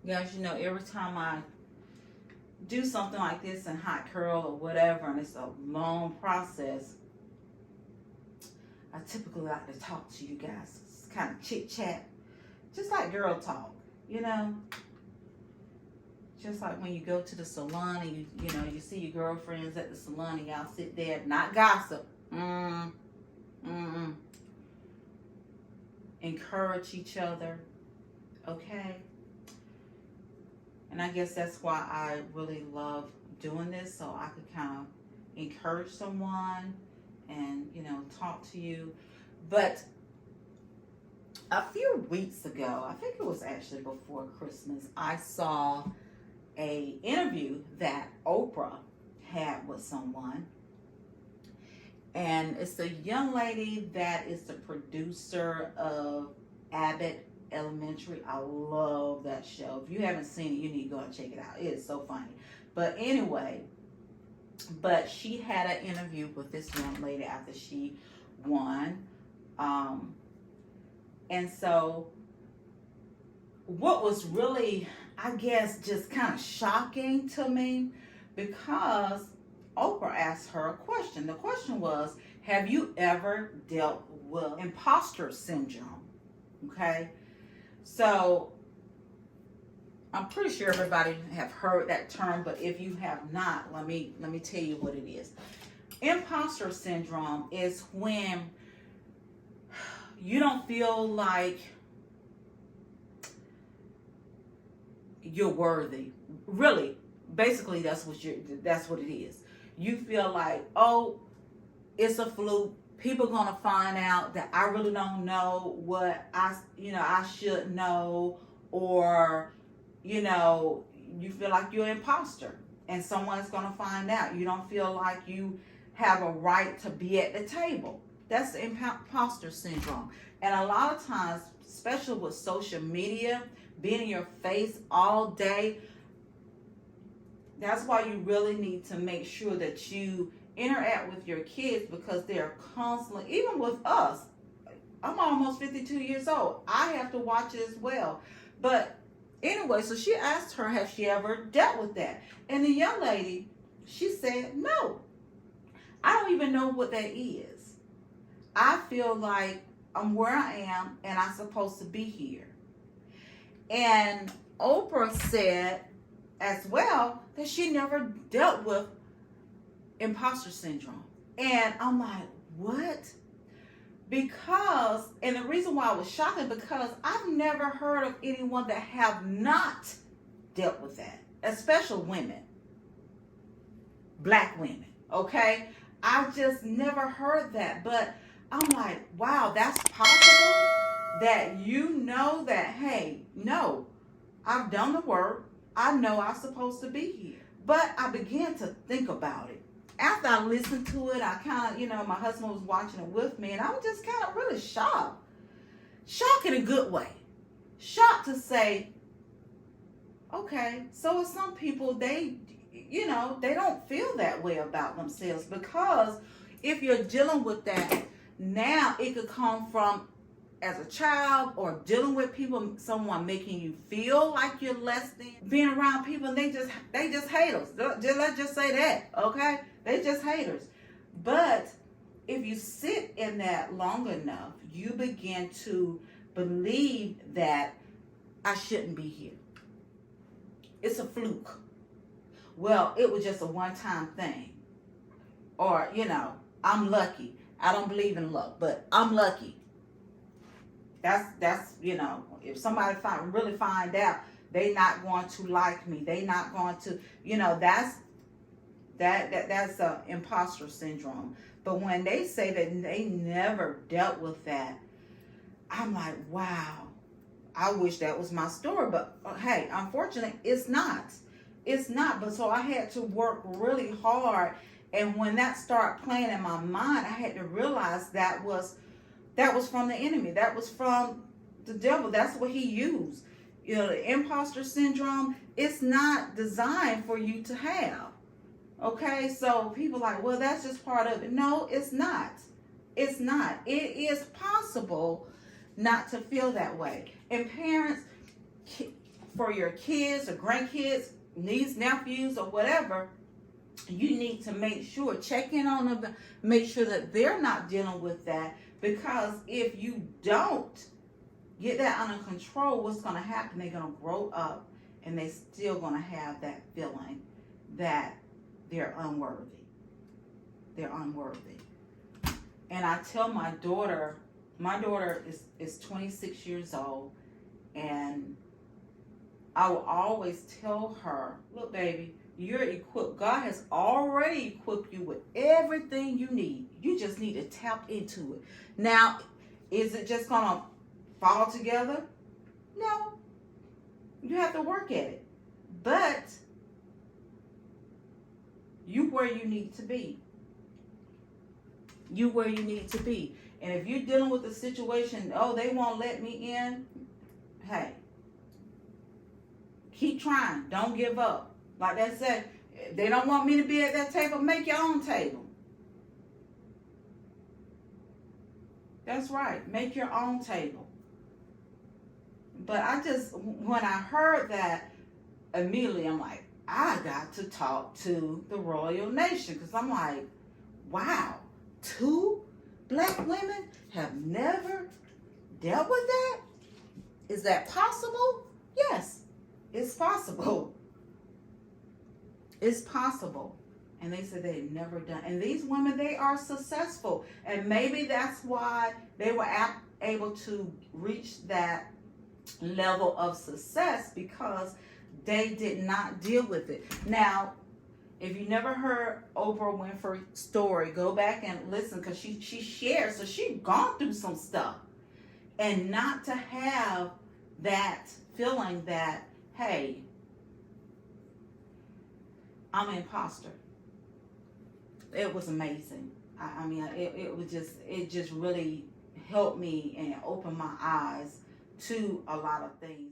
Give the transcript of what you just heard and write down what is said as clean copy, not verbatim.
Guys, you know, every time I do something like this in hot curl or whatever, and it's a long process, I typically like to talk to you guys. It's kind of chit chat, just like girl talk, you know. Just like when you go to the salon and you know, you see your girlfriends at the salon and y'all sit there, not gossip. Encourage each other, okay? And I guess that's why I really love doing this, so I could kind of encourage someone and, you know, talk to you. But a few weeks ago, I think it was actually before Christmas, I saw a interview that Oprah had with someone. And it's a young lady that is the producer of Abbott Elementary. I love that show. If you haven't seen it, you need to go and check it out. It is so funny. But anyway, but she had an interview with this young lady after she won. And so what was really, I guess, just kind of shocking to me, because Oprah asked her a question. The question was, have you ever dealt with imposter syndrome? Okay. So I'm pretty sure everybody have heard that term, but if you have not, let me tell you what it is. Imposter syndrome is when you don't feel like you're worthy. Really, basically that's what it is. You feel like, oh, it's a fluke. People gonna find out that I really don't know what I should know, or you feel like you're an imposter and someone's gonna find out. You don't feel like you have a right to be at the table. That's the imposter syndrome. And a lot of times, especially with social media being in your face all day, that's why you really need to make sure that you interact with your kids, because they're constantly, even with us, I'm almost 52 years old, I have to watch it as well. But anyway, so she asked her, have she ever dealt with that? And the young lady, she said, no, I don't even know what that is. I feel like I'm where I am and I'm supposed to be here. And Oprah said as well that she never dealt with imposter syndrome. And I'm like, what? Because, and the reason why I was shocked, because I've never heard of anyone that have not dealt with that, especially women, black women, okay? I just never heard that. But I'm like, wow, that's possible, that you know that, hey, no, I've done the work. I know I'm supposed to be here. But I began to think about it. After I listened to it, I kind of, my husband was watching it with me, and I was just kind of really shocked. Shocked in a good way. Shocked to say, okay, so some people, they don't feel that way about themselves, because if you're dealing with that now, it could come from as a child, or dealing with people, someone making you feel like you're less than, being around people, and they just haters. Let's just say that, okay? They just haters. But if you sit in that long enough, you begin to believe that I shouldn't be here. It's a fluke. Well, it was just a one-time thing. Or, I'm lucky. I don't believe in luck, but I'm lucky. That's if somebody really find out, they not going to like me. They not going to, that's a imposter syndrome. But when they say that they never dealt with that, I'm like, wow, I wish that was my story. But hey, unfortunately, it's not. It's not. But so I had to work really hard. And when that started playing in my mind, I had to realize that was from the enemy. That was from the devil. That's what he used. The imposter syndrome, it's not designed for you to have. Okay, so people are like, well, that's just part of it. No, it's not. It's not. It is possible not to feel that way. And parents, for your kids or grandkids, nieces, nephews, or whatever, you need to make sure, check in on them, make sure that they're not dealing with that. Because if you don't get that under control, what's going to happen? They're going to grow up and they still going to have that feeling that they're unworthy. They're unworthy. And I tell my daughter is 26 years old, and I will always tell her, look, baby, you're equipped. God has already equipped you with everything you need. You just need to tap into it. Now, is it just going to fall together? No. You have to work at it. But you where you need to be. You where you need to be. And if you're dealing with a situation, oh, they won't let me in, hey, keep trying. Don't give up. Like I said, if they don't want me to be at that table, make your own table. That's right. Make your own table. But when I heard that, immediately I'm like, I got to talk to the Royal Nation. Because I'm like, wow, 2 black women have never dealt with that? Is that possible? Yes, it's possible. It's possible. And they said they'd never done. And these women, they are successful. And maybe that's why they were able to reach that level of success, because they did not deal with it. Now, if you never heard Oprah Winfrey's story, go back and listen, because she shared. So she's gone through some stuff. And not to have that feeling that, hey, I'm an imposter. It was amazing. I mean, it just really helped me and opened my eyes to a lot of things.